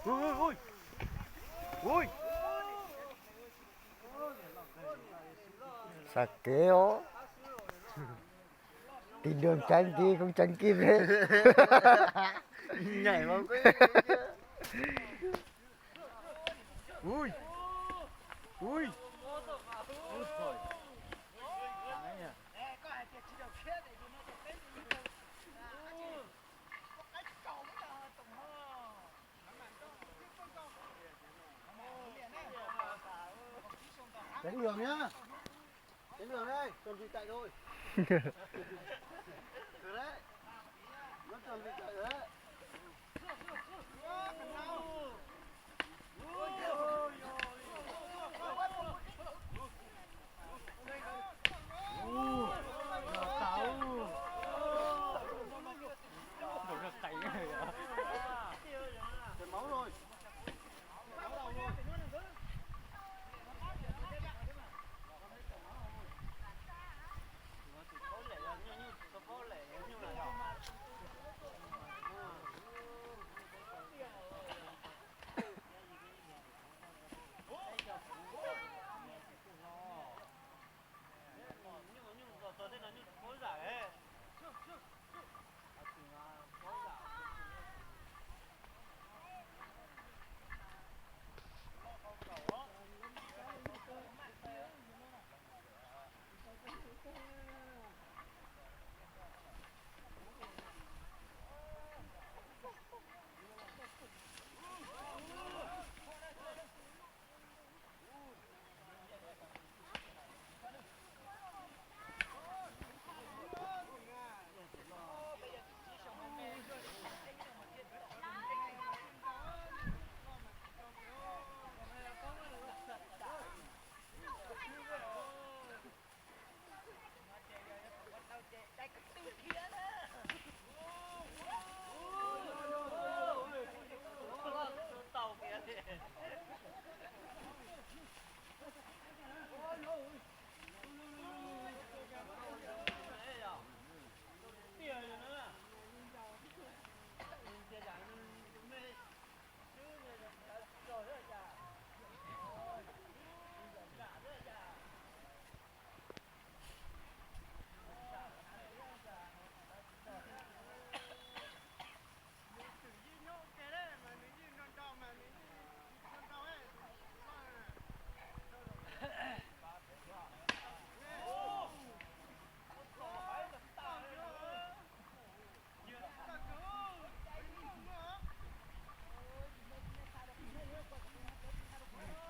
Ui ui sạc kế ó tìm đường tránh đi không tránh kịp hết. nhảy vào cái ui ui Tránh đường nhá. Tránh đường đây, cần gì chạy thôi. Được đấy. Nó cần gì chạy đấy. Chảy máu rồi.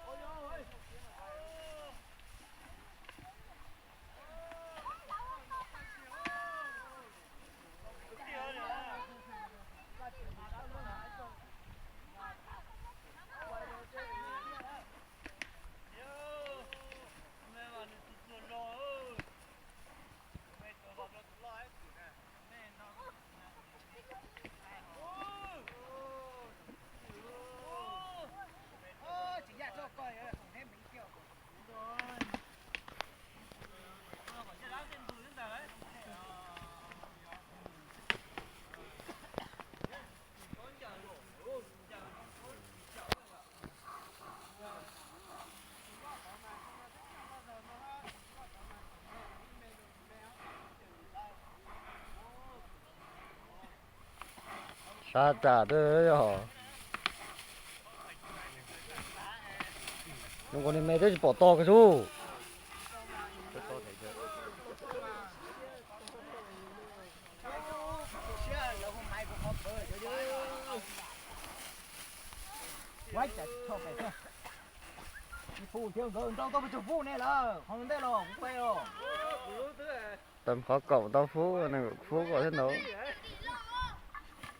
Máu đầu rồi. Xa trả tới hả? Nhưng còn mày tới bỏ to cái chú. Quay chạy cho mày xem. Đi phụ thiếu gần tao bị chụp phụ này là không đây rồi, cũng quay rồi. Tầm khó cậu tao phú này phú có thế nào?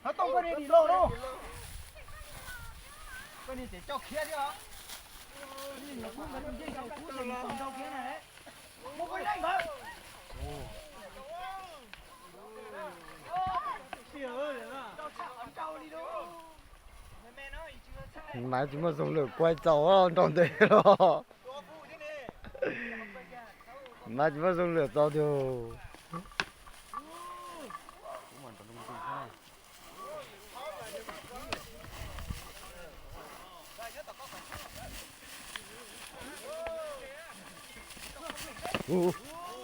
Nó tông cái này đi lô đâu. Cái này để cho kia đi hả? Nhìn nó cũng gần dây đầu cú mình còn đâu kia này đấy. Một cái đánh mà. Ôi. Ôi. Mày chỉ muốn dùng lửa quay cháu không trong thế đó. Mày chỉ muốn dùng lửa cháu thôi.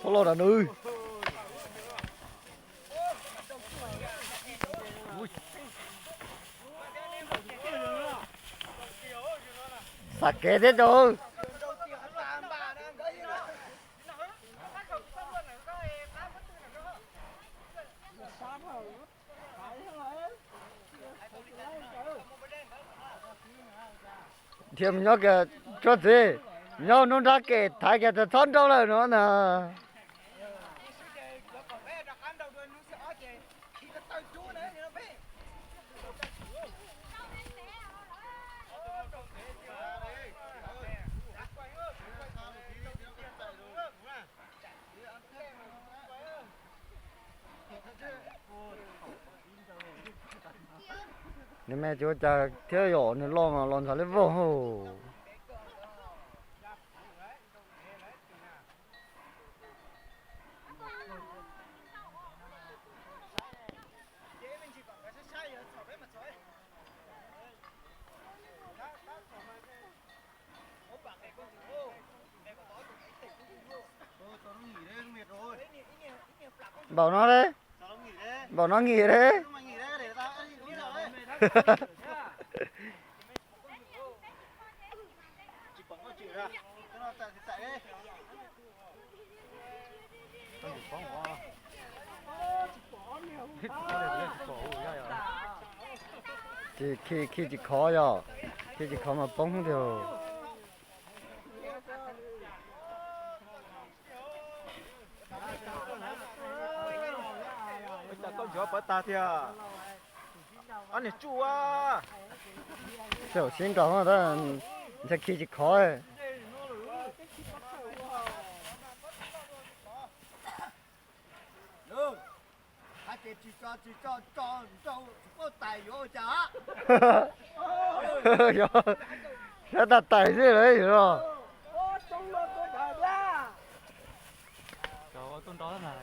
Thôi lo đàn ơi. Sạc kế thế rồi. Thêm nhóc kìa cho gì nhau nó ra kể thái kìa thật thân đâu lại nữa nè. Nên mẹ chú cha theo dõi nên lo mà lo sao lấy vô hồ. Bảo nó đấy. Bảo nó nghỉ đấy. khi chỉ khó rồi, khi chỉ khó mà bóng được. Con chó bắt ta thì à, anh này chua à. Kiểu xin có mà đó, sẽ khi chỉ khó ấy. Nó đặt tay gì đấy rồi. Con đó là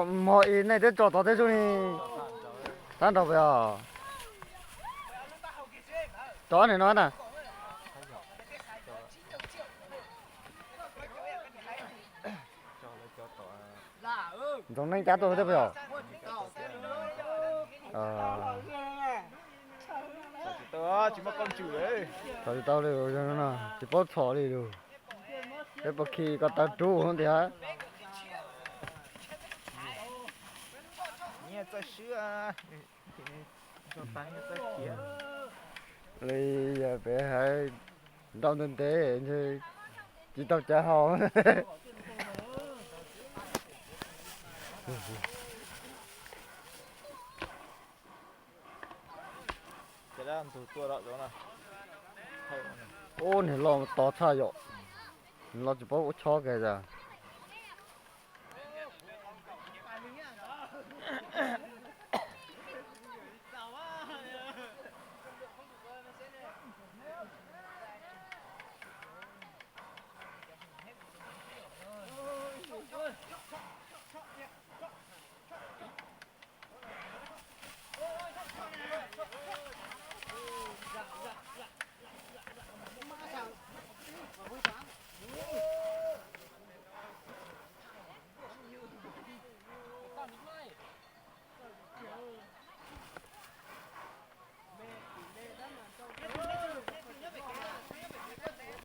mọi này thế trò thế cho đi tan đầu về à chó này nói nè giống đánh cá tôi thế bây giờ Tớ chỉ một con chữ đấy. tao đi rồi cho nó nè chỉ bớt thỏ đi được thế bậc khi có ta trú không thì hả Nghe ta sữa cho tay ta kia. lấy giờ bé hay đau thân tế thì chỉ tao trả hò Cái đó từ tua đó rồi nè. ô này lo to xa rồi lo chỉ bớt cho cái ra